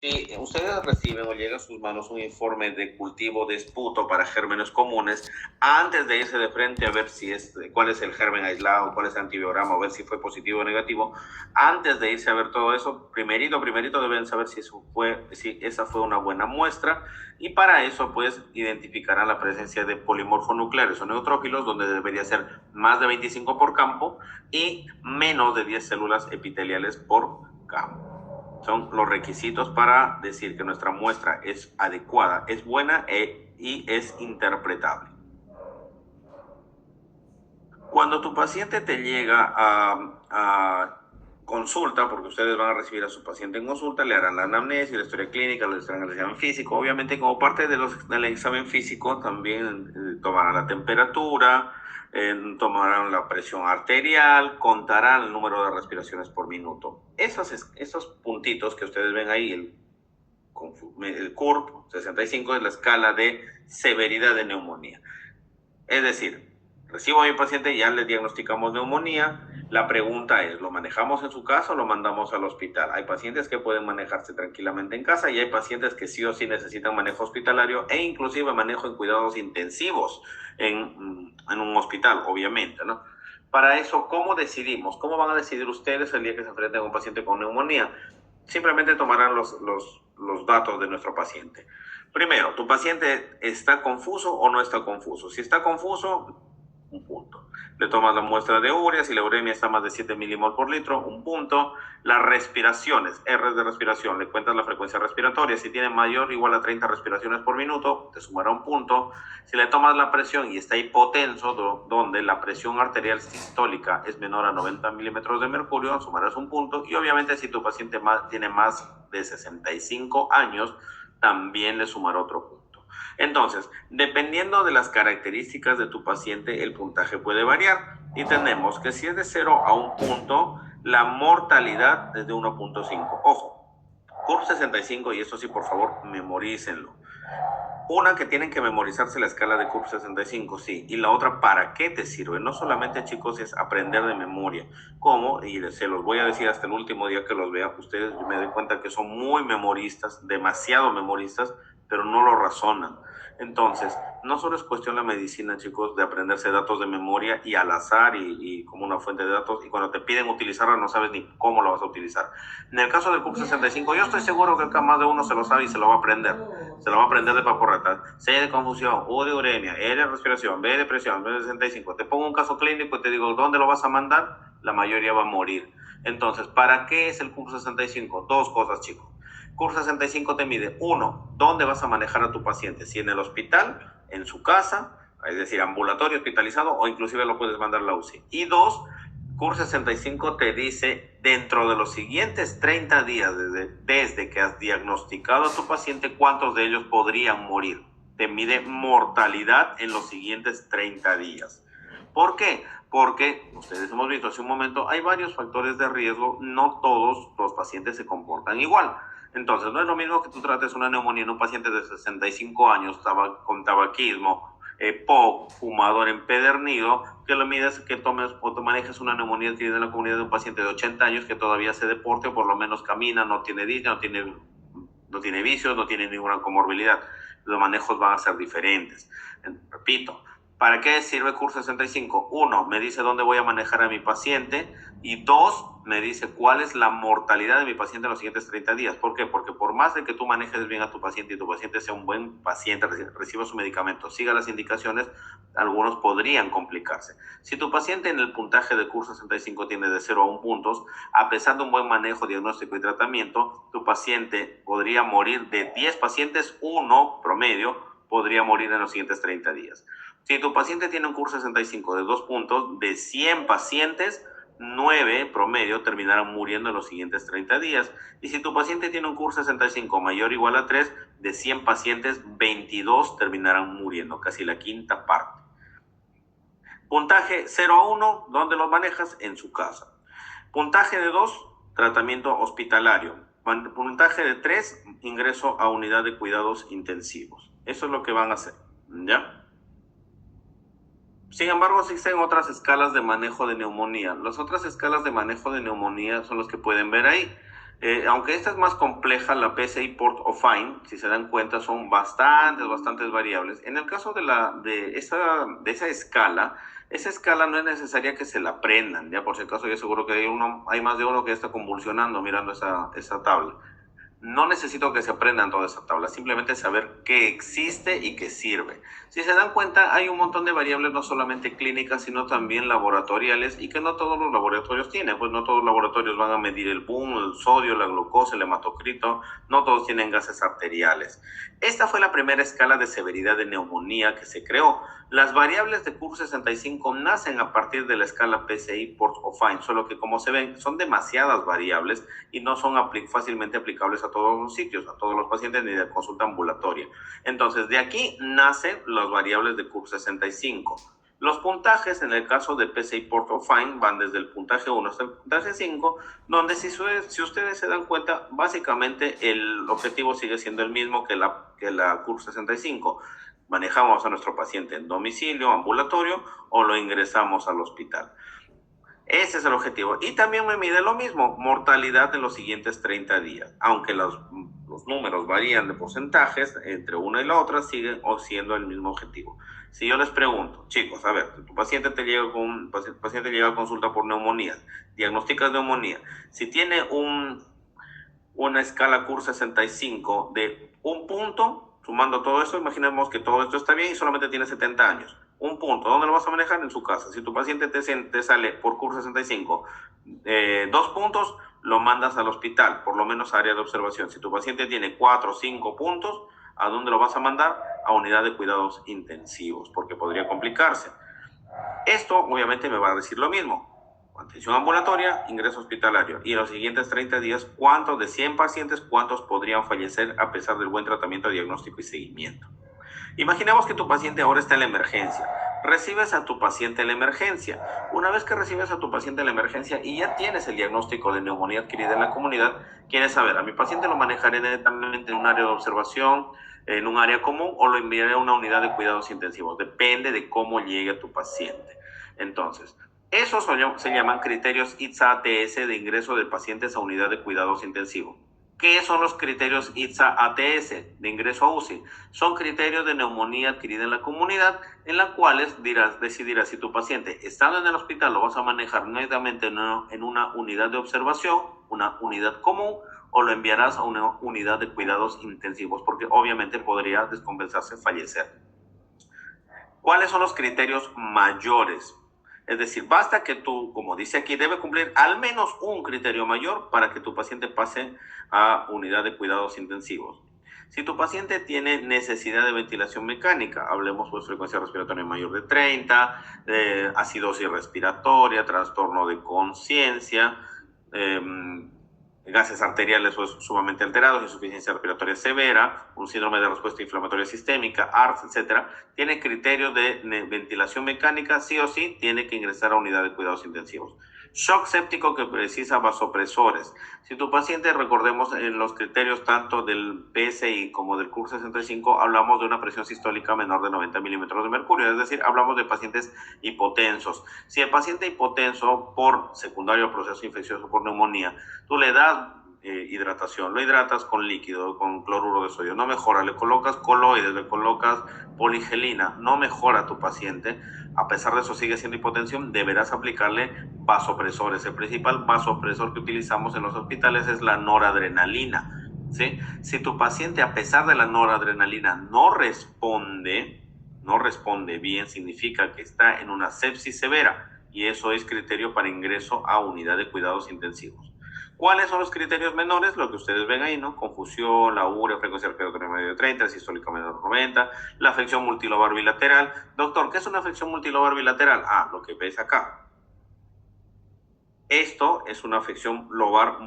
Si ustedes reciben o llega a sus manos un informe de cultivo de esputo para gérmenes comunes, antes de irse de frente a ver cuál es el germen aislado, cuál es el antibiograma, o ver si fue positivo o negativo, antes de irse a ver todo eso, primerito deben saber si esa fue una buena muestra, y para eso pues identificarán la presencia de polimorfonucleares o neutrófilos, donde debería ser más de 25 por campo y menos de 10 células epiteliales por campo. Son los requisitos para decir que nuestra muestra es adecuada, es buena y es interpretable. Cuando tu paciente te llega a consulta, porque ustedes van a recibir a su paciente en consulta, le harán la anamnesis, la historia clínica, le harán el examen físico. Obviamente, como parte del examen físico, también tomarán la temperatura, tomarán la presión arterial, contarán el número de respiraciones por minuto. Esos puntitos que ustedes ven ahí, el CURP 65 es la escala de severidad de neumonía. Es decir, recibo a mi paciente, ya le diagnosticamos neumonía. La pregunta es, ¿lo manejamos en su casa o lo mandamos al hospital? Hay pacientes que pueden manejarse tranquilamente en casa y hay pacientes que sí o sí necesitan manejo hospitalario e inclusive manejo en cuidados intensivos en un hospital, obviamente, ¿no? Para eso, ¿cómo decidimos? ¿Cómo van a decidir ustedes el día que se enfrenten a un paciente con neumonía? Simplemente tomarán los datos de nuestro paciente. Primero, ¿tu paciente está confuso o no está confuso? Si está confuso, un punto. Le tomas la muestra de urea, si la uremia está más de 7 milimol por litro, un punto. Las respiraciones, R de respiración, le cuentas la frecuencia respiratoria. Si tiene mayor o igual a 30 respiraciones por minuto, te sumará un punto. Si le tomas la presión y está hipotenso, donde la presión arterial sistólica es menor a 90 milímetros de mercurio, sumarás un punto. Y obviamente si tu paciente tiene más de 65 años, también le sumará otro punto. Entonces, dependiendo de las características de tu paciente, el puntaje puede variar. Y tenemos que si es de 0 a 1 punto, la mortalidad es de 1.5. Ojo, CURP 65, y esto sí, por favor, memorícenlo. Una, que tienen que memorizarse la escala de CURP 65, sí. Y la otra, ¿para qué te sirve? No solamente, chicos, es aprender de memoria. ¿Cómo? Y se los voy a decir hasta el último día que los vea. Ustedes me doy cuenta que son muy memoristas, demasiado memoristas, pero no lo razonan. Entonces, no solo es cuestión la medicina, chicos, de aprenderse datos de memoria y al azar y como una fuente de datos, y cuando te piden utilizarla no sabes ni cómo la vas a utilizar. En el caso del CURP 65, yo estoy seguro que acá más de uno se lo sabe y se lo va a aprender. Se lo va a aprender de paporrata. C de confusión, U de uremia, E de respiración, B de presión, B de 65. Te pongo un caso clínico y te digo, ¿dónde lo vas a mandar? La mayoría va a morir. Entonces, ¿para qué es el CURP 65? Dos cosas, chicos. CURP 65 te mide, uno, ¿dónde vas a manejar a tu paciente? Si en el hospital, en su casa, es decir, ambulatorio, hospitalizado, o inclusive lo puedes mandar a la UCI. Y dos, CURP 65 te dice, dentro de los siguientes 30 días, desde que has diagnosticado a tu paciente, cuántos de ellos podrían morir. Te mide mortalidad en los siguientes 30 días. ¿Por qué? Porque, ustedes hemos visto hace un momento, hay varios factores de riesgo, no todos los pacientes se comportan igual. Entonces, no es lo mismo que tú trates una neumonía en un paciente de 65 años con tabaquismo, POC, fumador empedernido, que lo mides, que tomes o te manejes una neumonía en la comunidad de un paciente de 80 años que todavía hace deporte o por lo menos camina, no tiene disnea, no tiene vicios, no tiene ninguna comorbilidad. Los manejos van a ser diferentes. Repito, ¿para qué sirve CURP 65? Uno, me dice dónde voy a manejar a mi paciente. Y dos, me dice cuál es la mortalidad de mi paciente en los siguientes 30 días. ¿Por qué? Porque por más de que tú manejes bien a tu paciente y tu paciente sea un buen paciente, reciba su medicamento, siga las indicaciones, algunos podrían complicarse. Si tu paciente en el puntaje de CURP 65 tiene de 0 a 1 puntos, a pesar de un buen manejo, diagnóstico y tratamiento, tu paciente podría morir. De 10 pacientes, uno promedio podría morir en los siguientes 30 días. Si tu paciente tiene un CURP 65 de 2 puntos, de 100 pacientes, 9 promedio terminarán muriendo en los siguientes 30 días. Y si tu paciente tiene un CURP 65 mayor o igual a 3, de 100 pacientes, 22 terminarán muriendo, casi la quinta parte. Puntaje 0 a 1, ¿dónde los manejas? En su casa. Puntaje de 2, tratamiento hospitalario. Puntaje de 3, ingreso a unidad de cuidados intensivos. Eso es lo que van a hacer, ¿ya? Sin embargo, existen otras escalas de manejo de neumonía. Las otras escalas de manejo de neumonía son las que pueden ver ahí. Aunque esta es más compleja, la PSI Port of Fine, si se dan cuenta, son bastantes variables. En el caso de esa escala, esa escala no es necesaria que se la aprendan, ya por si acaso yo seguro que hay más de uno que está convulsionando mirando esa tabla. No necesito que se aprendan toda esa tabla, simplemente saber qué existe y qué sirve. Si se dan cuenta, hay un montón de variables, no solamente clínicas, sino también laboratoriales, y que no todos los laboratorios tienen. Pues no todos los laboratorios van a medir el boom, el sodio, la glucosa, el hematocrito, no todos tienen gases arteriales. Esta fue la primera escala de severidad de neumonía que se creó. Las variables de CUR 65 nacen a partir de la escala PSI Port of Fine, solo que como se ven, son demasiadas variables y no son fácilmente aplicables a todos los sitios, a todos los pacientes, ni de consulta ambulatoria. Entonces, de aquí nacen las variables de CUR 65. Los puntajes, en el caso de PSI Port of Fine, van desde el puntaje 1 hasta el puntaje 5, donde si ustedes se dan cuenta, básicamente el objetivo sigue siendo el mismo que la CUR 65. Manejamos a nuestro paciente en domicilio, ambulatorio, o lo ingresamos al hospital. Ese es el objetivo. Y también me mide lo mismo, mortalidad en los siguientes 30 días. Aunque los números varían de porcentajes, entre una y la otra siguen siendo el mismo objetivo. Si yo les pregunto, chicos, a ver, tu paciente llega a consulta por neumonía, diagnosticas neumonía. Si tiene una escala CUR 65 de un punto, sumando todo eso, imaginemos que todo esto está bien y solamente tiene 70 años. Un punto, ¿dónde lo vas a manejar? En su casa. Si tu paciente te sale por CUR 65, 2 puntos, lo mandas al hospital, por lo menos a área de observación. Si tu paciente tiene 4 o 5 puntos, ¿a dónde lo vas a mandar? A unidad de cuidados intensivos, porque podría complicarse. Esto obviamente me va a decir lo mismo. Atención ambulatoria, ingreso hospitalario. Y en los siguientes 30 días, ¿cuántos de 100 pacientes, cuántos podrían fallecer a pesar del buen tratamiento, diagnóstico y seguimiento? Imaginemos que tu paciente ahora está en la emergencia. Recibes a tu paciente en la emergencia. Una vez que recibes a tu paciente en la emergencia y ya tienes el diagnóstico de neumonía adquirida en la comunidad, quieres saber, ¿a mi paciente lo manejaré netamente en un área de observación, en un área común, o lo enviaré a una unidad de cuidados intensivos? Depende de cómo llegue a tu paciente. Entonces, esos se llaman criterios ITSA-ATS de ingreso de pacientes a unidad de cuidados intensivos. ¿Qué son los criterios ITSA-ATS de ingreso a UCI? Son criterios de neumonía adquirida en la comunidad, en las cuales decidirás si tu paciente, estando en el hospital, lo vas a manejar netamente en una unidad de observación, una unidad común, o lo enviarás a una unidad de cuidados intensivos, porque obviamente podría descompensarse, fallecer. ¿Cuáles son los criterios mayores? Es decir, basta que tú, como dice aquí, debe cumplir al menos un criterio mayor para que tu paciente pase a unidad de cuidados intensivos. Si tu paciente tiene necesidad de ventilación mecánica, hablemos pues frecuencia respiratoria mayor de 30, acidosis respiratoria, trastorno de conciencia, gases arteriales pues, sumamente alterados, insuficiencia respiratoria severa, un síndrome de respuesta inflamatoria sistémica, ARDS, etcétera, tiene criterios de ventilación mecánica, sí o sí, tiene que ingresar a unidad de cuidados intensivos. Shock séptico que precisa vasopresores. Si tu paciente, recordemos, en los criterios tanto del PSI como del CUR 65, hablamos de una presión sistólica menor de 90 milímetros de mercurio, es decir, hablamos de pacientes hipotensos. Si el paciente hipotenso por secundario proceso infeccioso por neumonía, tú le das hidratación, lo hidratas con líquido, con cloruro de sodio, no mejora, le colocas coloides, le colocas poligelina, no mejora tu paciente, a pesar de eso sigue siendo hipotensión, deberás aplicarle vasopresores. El principal vasopresor que utilizamos en los hospitales es la noradrenalina, ¿sí? Si tu paciente, a pesar de la noradrenalina, no responde bien, significa que está en una sepsis severa, y eso es criterio para ingreso a unidad de cuidados intensivos. ¿Cuáles son los criterios menores? Lo que ustedes ven ahí, ¿no? Confusión, la urea, frecuencia respiratoria medio de 30, sistólica menor de 90, la afección multilobar bilateral. Doctor, ¿qué es una afección multilobar bilateral? Ah, lo que ves acá. Esto es una afección lobar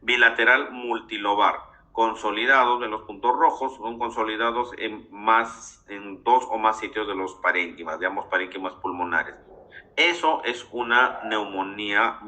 bilateral multilobar. Consolidados de los puntos rojos, son consolidados en 2 o más sitios de los parénquimas, digamos parénquimas pulmonares. Eso es una una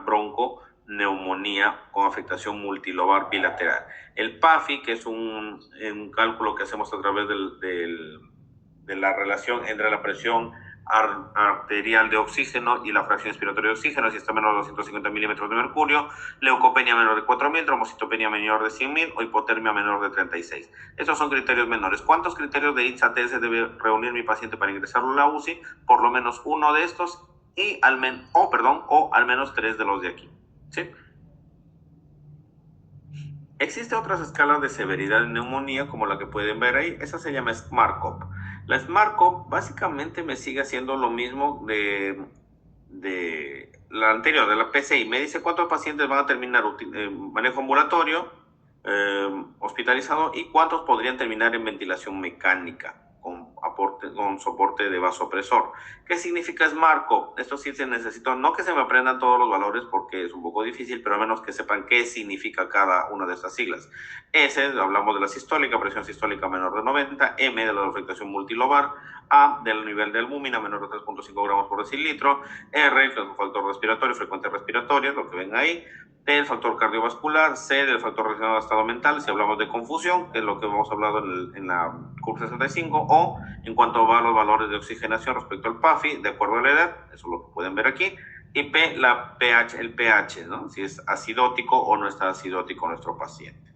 bronconeumonía con afectación multilobar bilateral. El PAFI, que es un cálculo que hacemos a través de la relación entre la presión arterial de oxígeno y la fracción expiratoria de oxígeno, si está menor de 250 milímetros de mercurio, leucopenia menor de 4.000, trombocitopenia menor de 100.000 o hipotermia menor de 36. Esos son criterios menores. ¿Cuántos criterios de ITS-ATS debe reunir mi paciente para ingresarlo a la UCI? Por lo menos uno de estos y al menos 3 de los de aquí. ¿Sí? Existe otras escalas de severidad de neumonía como la que pueden ver ahí. Esa se llama SMART-CoV. La SMART-CoV básicamente me sigue haciendo lo mismo de la anterior, de la PCI. Me dice cuántos pacientes van a terminar manejo ambulatorio, hospitalizado, y cuántos podrían terminar en ventilación mecánica con soporte de vasopresor. ¿Qué significa SMART-CoV? Esto sí se necesita, no que se me aprendan todos los valores porque es un poco difícil, pero al menos que sepan qué significa cada una de estas siglas. S, hablamos de la sistólica, presión sistólica menor de 90, M de la afectación multilobar, A del nivel de albúmina menor de 3.5 gramos por decilitro, R, que es un factor respiratorio, frecuencia respiratoria, lo que ven ahí, T, el factor cardiovascular, C, del factor relacionado al estado mental, si hablamos de confusión, que es lo que hemos hablado en la curva 65, o en cuanto a los valores de oxigenación respecto al PAFI, de acuerdo a la edad, eso es lo que pueden ver aquí, y P, el pH, ¿no? Si es acidótico o no está acidótico nuestro paciente.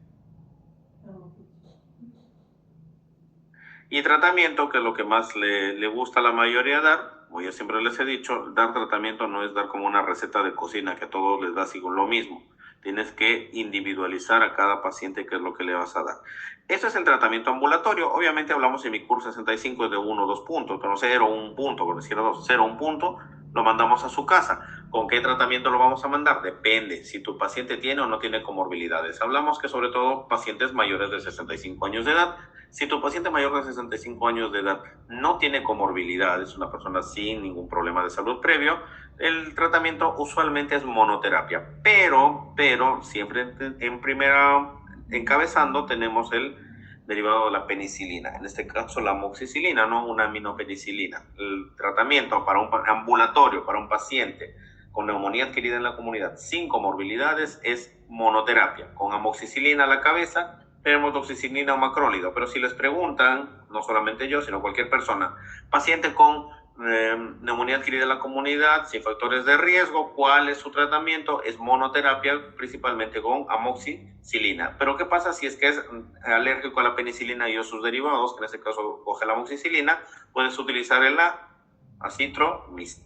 Y tratamiento, que es lo que más le gusta a la mayoría dar, como yo siempre les he dicho, dar tratamiento no es dar como una receta de cocina que a todos les da lo mismo. Tienes que individualizar a cada paciente qué es lo que le vas a dar. Eso es el tratamiento ambulatorio. Obviamente hablamos en mi curso 65 de 1 o 2 puntos, pero 0 o 1 punto, por decir 2, 0 o 1 punto, lo mandamos a su casa. ¿Con qué tratamiento lo vamos a mandar? Depende si tu paciente tiene o no tiene comorbilidades. Hablamos que sobre todo pacientes mayores de 65 años de edad. Si tu paciente mayor de 65 años de edad no tiene comorbilidades, una persona sin ningún problema de salud previo, el tratamiento usualmente es monoterapia, pero siempre encabezando tenemos el derivado de la penicilina, en este caso la amoxicilina, no una aminopenicilina. El tratamiento para un ambulatorio, para un paciente con neumonía adquirida en la comunidad sin comorbilidades es monoterapia, con amoxicilina a la cabeza, tenemos doxicilina o macrólido. Pero si les preguntan, no solamente yo, sino cualquier persona, paciente con neumonía adquirida en la comunidad, sin factores de riesgo, ¿cuál es su tratamiento? Es monoterapia, principalmente con amoxicilina. Pero ¿qué pasa si es que es alérgico a la penicilina y o sus derivados? Que en este caso coge la amoxicilina, puedes utilizar la acitromicina.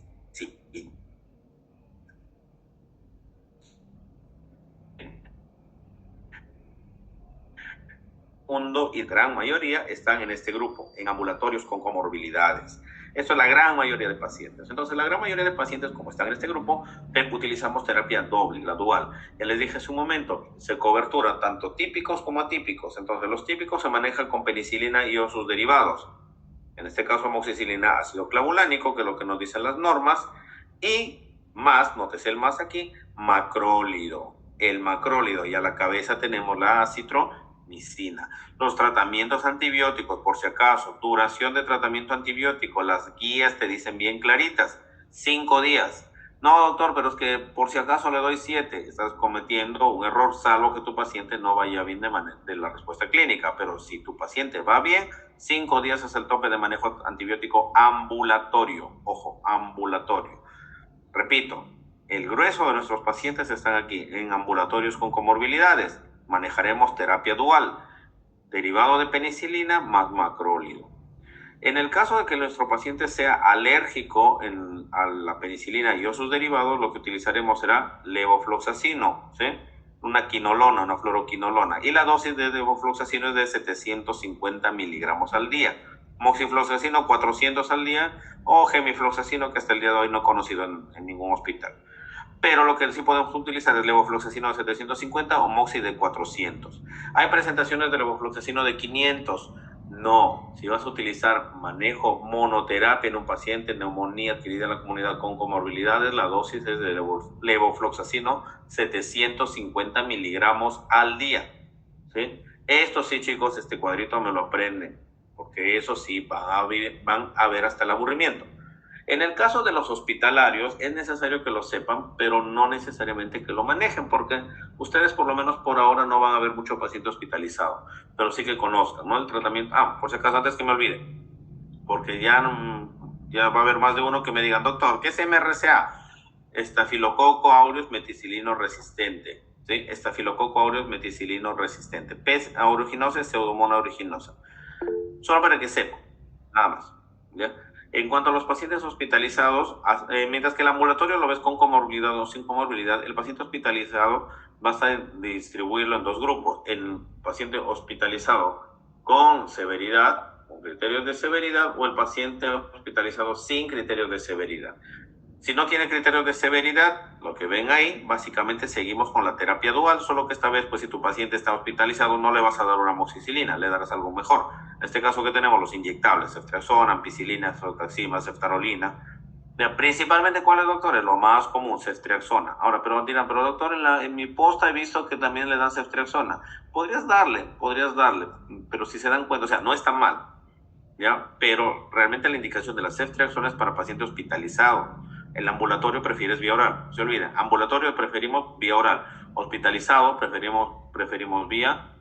Y gran mayoría están en este grupo, en ambulatorios con comorbilidades. Esto es la gran mayoría de pacientes. Entonces, la gran mayoría de pacientes, como están en este grupo, utilizamos terapia doble, la dual. Ya les dije hace un momento, se cobertura tanto típicos como atípicos. Entonces, los típicos se manejan con penicilina y o sus derivados. En este caso, amoxicilina, ácido clavulánico, que es lo que nos dicen las normas. Y más, nótese el más aquí, macrólido. El macrólido, y a la cabeza tenemos la acitromicina. Los tratamientos antibióticos, por si acaso, duración de tratamiento antibiótico, las guías te dicen bien claritas, 5 días. No, doctor, pero es que por si acaso le doy 7. Estás cometiendo un error, salvo que tu paciente no vaya bien de la respuesta clínica. Pero si tu paciente va bien, 5 días es el tope de manejo antibiótico ambulatorio. Ojo, ambulatorio. Repito, el grueso de nuestros pacientes están aquí, en ambulatorios con comorbilidades. Manejaremos terapia dual, derivado de penicilina más macrólido. En el caso de que nuestro paciente sea alérgico a la penicilina y o sus derivados, lo que utilizaremos será levofloxacino, ¿sí? Una quinolona, una fluoroquinolona. Y la dosis de levofloxacino es de 750 miligramos al día. Moxifloxacino 400 al día o gemifloxacino, que hasta el día de hoy no he conocido en ningún hospital. Pero lo que sí podemos utilizar es levofloxacino de 750 o moxi de 400. Hay presentaciones de levofloxacino de 500. No, si vas a utilizar manejo monoterapia en un paciente neumonía adquirida en la comunidad con comorbilidades, la dosis es de levofloxacino 750 miligramos al día. ¿Sí? Esto sí, chicos, este cuadrito me lo aprenden, porque eso sí van a ver hasta el aburrimiento. En el caso de los hospitalarios, es necesario que lo sepan, pero no necesariamente que lo manejen, porque ustedes por lo menos por ahora no van a ver mucho paciente hospitalizado, pero sí que conozcan, ¿no? El tratamiento. Por si acaso, antes que me olvide, porque ya Ya va a haber más de uno que me digan, doctor, ¿qué es MRSA? Estafilococo aureus meticilino resistente. ¿Sí? Estafilococo aureus meticilino resistente. Pes aeruginosa, pseudomonas aeruginosa. Solo para que sepan, nada más. ¿Ya? En cuanto a los pacientes hospitalizados, mientras que el ambulatorio lo ves con comorbilidad o sin comorbilidad, el paciente hospitalizado vas a distribuirlo en dos grupos. El paciente hospitalizado con severidad, con criterios de severidad, o el paciente hospitalizado sin criterios de severidad. Si no tiene criterios de severidad, lo que ven ahí, básicamente seguimos con la terapia dual, solo que esta vez, pues si tu paciente está hospitalizado, no le vas a dar una amoxicilina, le darás algo mejor. En este caso que tenemos los inyectables, ceftriaxona, ampicilina, ceftaxima, ceftarolina. Principalmente, ¿cuáles, doctores? Lo más común, ceftriaxona. Ahora, pero dirán, pero doctor, en mi posta he visto que también le dan ceftriaxona. Podrías darle, pero si se dan cuenta, o sea, no está mal, ¿ya? Pero realmente la indicación de la ceftriaxona es para paciente hospitalizado. El ambulatorio prefieres vía oral. Se olvida, ambulatorio preferimos vía oral. Hospitalizado preferimos vía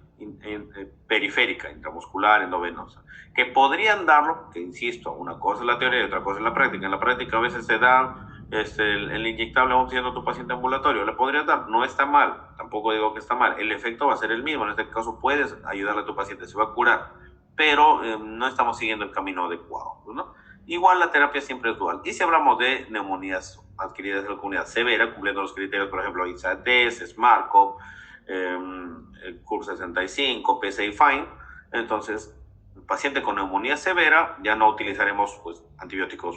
periférica, intramuscular, endovenosa. Que podrían darlo, que insisto, una cosa es la teoría y otra cosa es la práctica. En la práctica a veces se da el inyectable aún siendo tu paciente ambulatorio. Le podrías dar, no está mal, tampoco digo que está mal. El efecto va a ser el mismo. En este caso puedes ayudarle a tu paciente, se va a curar, pero no estamos siguiendo el camino adecuado, ¿no? Igual la terapia siempre es dual. Y si hablamos de neumonías adquiridas de la comunidad severa, cumpliendo los criterios, por ejemplo, ISADES, SMARCO, el CUR 65, PCI Fine, entonces, el paciente con neumonía severa ya no utilizaremos pues, antibióticos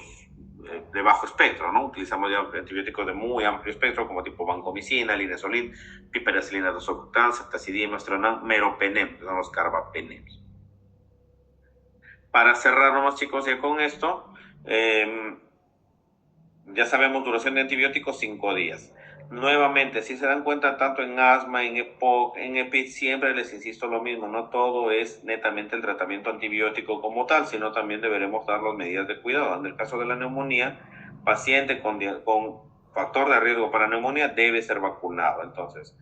de bajo espectro, ¿no? Utilizamos ya antibióticos de muy amplio espectro, como tipo vancomicina, linezolid, piperacilina dos-octán, ceftazidima, estronam, meropenem, que son los carbapenems. Para cerrar nomás, chicos, ya con esto, ya sabemos duración de antibióticos 5 días. Nuevamente, si se dan cuenta, tanto en asma, en EPOC, en EPID, siempre les insisto lo mismo, no todo es netamente el tratamiento antibiótico como tal, sino también deberemos dar las medidas de cuidado. En el caso de la neumonía, paciente con factor de riesgo para neumonía debe ser vacunado. Entonces,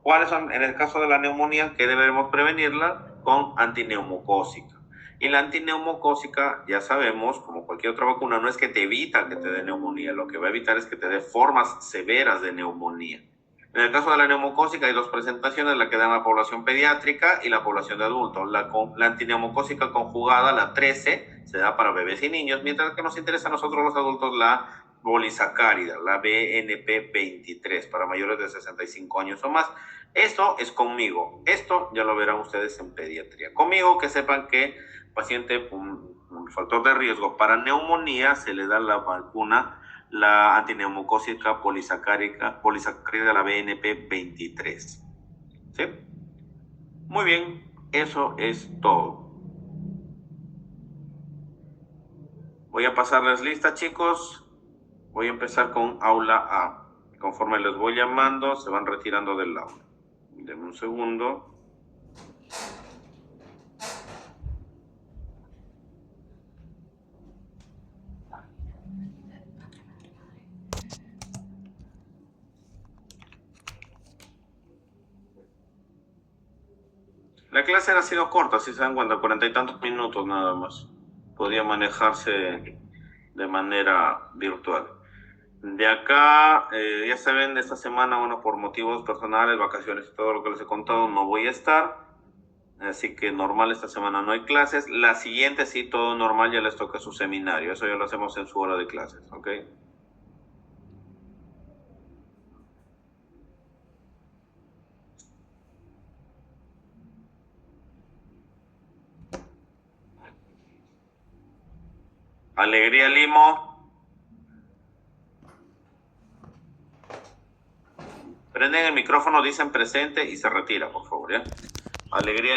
¿cuáles son, en el caso de la neumonía, que debemos prevenirla? Con antineumocócica. Y la antineumocócica, ya sabemos, como cualquier otra vacuna, no es que te evita que te dé neumonía, lo que va a evitar es que te dé formas severas de neumonía. En el caso de la neumocócica hay dos presentaciones, la que da en la población pediátrica y la población de adultos. La antineumocócica conjugada, la 13, se da para bebés y niños, mientras que nos interesa a nosotros los adultos la polisacárida, la BNP23, para mayores de 65 años o más. Esto es conmigo. Esto ya lo verán ustedes en pediatría. Conmigo, que sepan que paciente con un factor de riesgo para neumonía se le da la vacuna, la antineumocócica polisacárida, la BNP23. ¿Sí? Muy bien, eso es todo. Voy a pasarles lista, chicos. Voy a empezar con aula A. Conforme les voy llamando, se van retirando del aula. Denme un segundo. La clase ha sido corta, si se dan cuenta, 40 y tantos minutos nada más. Podía manejarse de manera virtual. De acá, ya saben, esta semana, bueno, por motivos personales, vacaciones y todo lo que les he contado, no voy a estar. Así que normal, esta semana no hay clases. La siguiente, sí, todo normal, ya les toca su seminario. Eso ya lo hacemos en su hora de clases, ¿ok? Alegría Limo. Prenden el micrófono, dicen presente y se retira, por favor, ¿ya? Alegría